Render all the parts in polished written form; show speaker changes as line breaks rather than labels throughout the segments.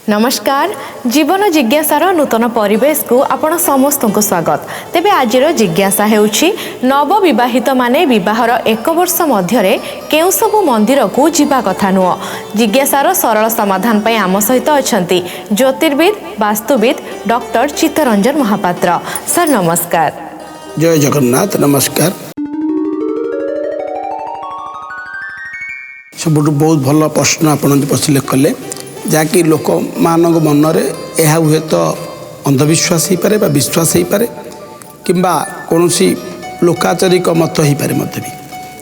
नमस्कार जीवन जिज्ञासार नूतन परिवेश को आपण समस्त को स्वागत। तेबे आजिर जिज्ञासा हेउछि नवविवाहित माने विवाहर 1 वर्ष मध्यरे केउ सबु मंदिर को जीवा कथा नुह। जिज्ञासार सरल समाधान पई आम सहित अछंती ज्योतिर्विद वास्तुविद डॉक्टर चित्तरंजन महापात्र। सर नमस्कार।
जय जगन्नाथ। नमस्कार। सब बहुत भल प्रश्न आपण पसले कले जहाँकि लोक मानक मन में यह हुए तो अंधविश्वास हो पारे विश्वास हो पारे किंबा कौन सी लोकाचारिक मत हो पारे मत भी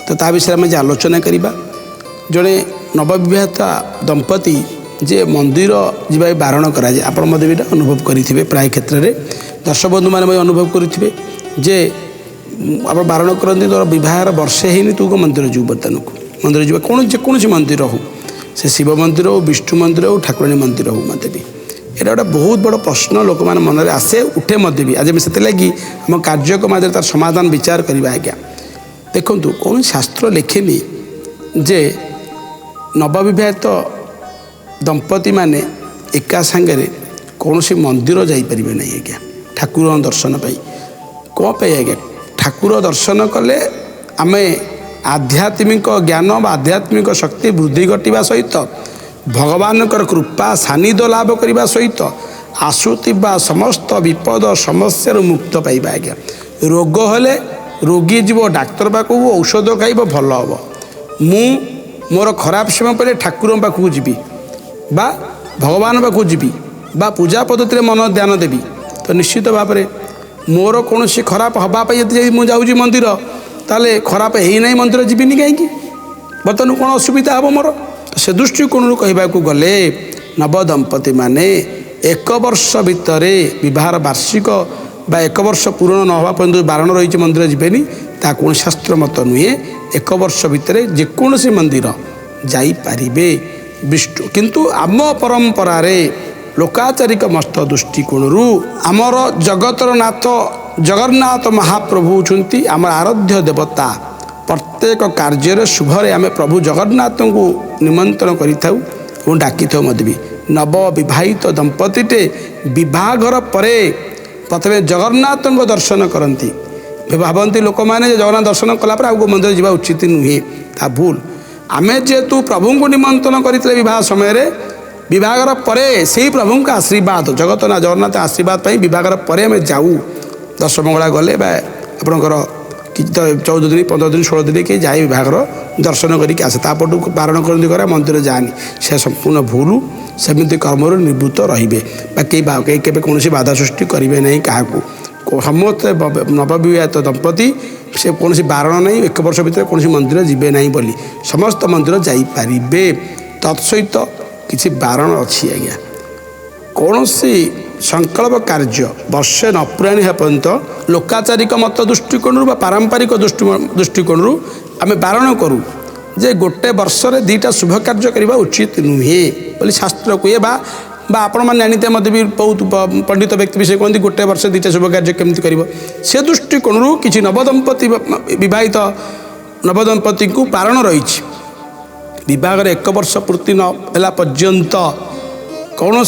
तो ता विषय में आलोचना करवा। जड़े नवविवाहिता दंपति जे मंदिर जावाई बारण कराए आपण मत भी अनुभव करेंगे। प्राय क्षेत्र में दर्शक बंधु मैंने अनुभव करेंगे जे आप बारण करते तो बहार वर्षे ही तू मंदिर जीव बर्तन को मंदिर जा कौन जेकोसी मंदिर हो से शिव मंदिर हो विष्णु मंदिर हो ठाकुराणी मंदिर हो मत भी यहाँ गोटे बहुत बड़ प्रश्न लोक मैंने मन में आसे उठे मत भी आज से लगी आम कार्यक्रम आज तार समाधान विचार करवा। आज्ञा देखु कौन शास्त्र लिखेनि जे नवविवाहित दंपति माने एका सांगे कौन सी मंदिर जापर ना। आज्ञा ठाकुर दर्शन पाई कौन पे आज्ञा ठाकुर दर्शन कले आम आध्यात्मिक ज्ञान आध्यात्मिक शक्ति वृद्धि घटवा सहित भगवान कृपा सानिध्य लाभ करने सहित आसुवा समस्त विपद समस्या मुक्त पाइबा। आज्ञा रोग हेले रोगी जीव डाक्तर पाखक औषध खाइब भल हम मु मोर खराब समय पड़े ठाकुर पाखक जीवी बा भगवान पाखक जीवी बा पूजा पद्धति मन ध्यान देवी तो निश्चित भाव में मोर कौन खराब हवापाई मुझे मंदिर ताले खराब है ना मंदिर जीविनी कहीं बर्तमान कौन असुविधा हम मोर से दृष्टिकोण कहवा गले नवदंपति माने 1 वर्ष भितर विवाह वार्षिक बा 1 वर्ष पूर्ण न हवा पर्यंत बारण रही मंदिर जीवेनी ता कौन शास्त्र मत नुहे। 1 वर्ष भितर जेकोसी मंदिर जाइपारे विष्णु किंतु आम परंपरा लोकाचारिक मस्त दृष्टिकोण आमर जगतर नाथ जगन्नाथ महाप्रभु होती आम आराध्य देवता। प्रत्येक कार्य शुभरे आम प्रभु जगन्नाथ को निमंत्रण कर डाकी था भी नवविवाहित दंपतिटे विवाहर परे प्रथम जगन्नाथ को दर्शन करती भावती लोक मैंने जगन्नाथ दर्शन कलापर आगे मंदिर जावा उचित नुहे ता भूल। आमे जेहेतु प्रभु को निमंत्रण करते विवाह समय विवाहर परे से प्रभु का आशीर्वाद जगतनाथ जगन्नाथ आशीर्वाद विवाहर परे आम जाऊ 10 मंगला गले आपणकर 14 दिन 15 दिन 16 दिन कि जाए विभागर दर्शन करके आसे तापटू बारण कर मंदिर जानी से संपूर्ण भूल सेमती कर्म निवृत्त रे कई कौन बाधा सृष्टि करेंगे नहीं क्या समस्त नवविवाहित दंपति से कौन बारण नहीं 1 वर्ष भितर कौन मंदिर जीवे नहीं बोली समस्त मंदिर जाइपारे तत्सहित किसी बारण अच्छी। आज्ञा कौन संकल्प कार्य वर्षे न पुराणी पर्यंत लोकाचारिक मत दृष्टिकोण पारंपरिक दृष्टिकोण आम बारण करूँ जे गोटे वर्ष 2टा शुभ कार्य करने उचित नुहे बोली शास्त्र कहे बा आपण मैंने जानते मत भी बहुत पंडित व्यक्ति विषय कहते गोटे वर्ष 2टा शुभ कार्य केमती कर से दृष्टिकोण किसी नवदंपति विवाहित नवदंपति को बारण रही विवाह 1 वर्ष पूर्ति न पर्यंत कौन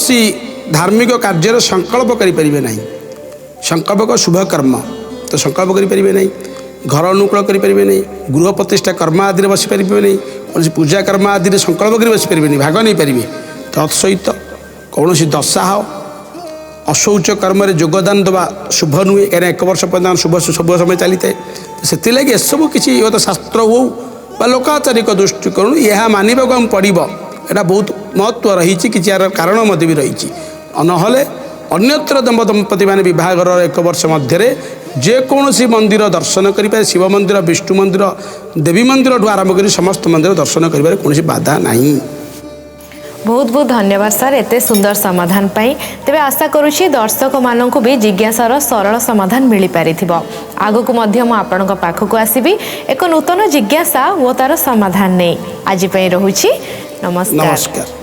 धार्मिक कार्य संकल्प करें ना। संकल्प शुभ कर्म तो संकल्प करें ना घर अनुकूल करें ना गृह प्रतिष्ठा कर्म आदि बसीपारे नहीं कौन पूजा कर्म आदि संकल्प कर बसीपारे नहीं भाग नहीं पारे तत्सहित कौन दशा हो अशौच कर्म योगदान देवा शुभ नुहे कहीं 1 वर्ष पर्यटन शुभ शुभ समय चली था से लगे एसबू किसी तो शास्त्र हो लोकाचारिक दृष्टिकोण यह मानवा को पड़ो यहाँ बहुत महत्व रही कि यार कारण मत भी रही नहले अन्यत्र दंपति माने विवाहर 1 वर्ष मध्य जेकोसी मंदिर दर्शन करें शिव मंदिर विष्णु मंदिर देवी मंदिर आरंभ कर समस्त मंदिर दर्शन कर कौन बाधा नहीं।
बहुत बहुत धन्यवाद सर एते सुंदर समाधान पाई। तेबे आशा करुछि दर्शक माननकु भी जिज्ञासार सरल समाधान मिली पारिथिबो। आगो को मध्य मु आपनक पाखकु आसीबी एक नूतन जिज्ञासा वो तार समाधान नै। आज पई रहुछि नमस्कार।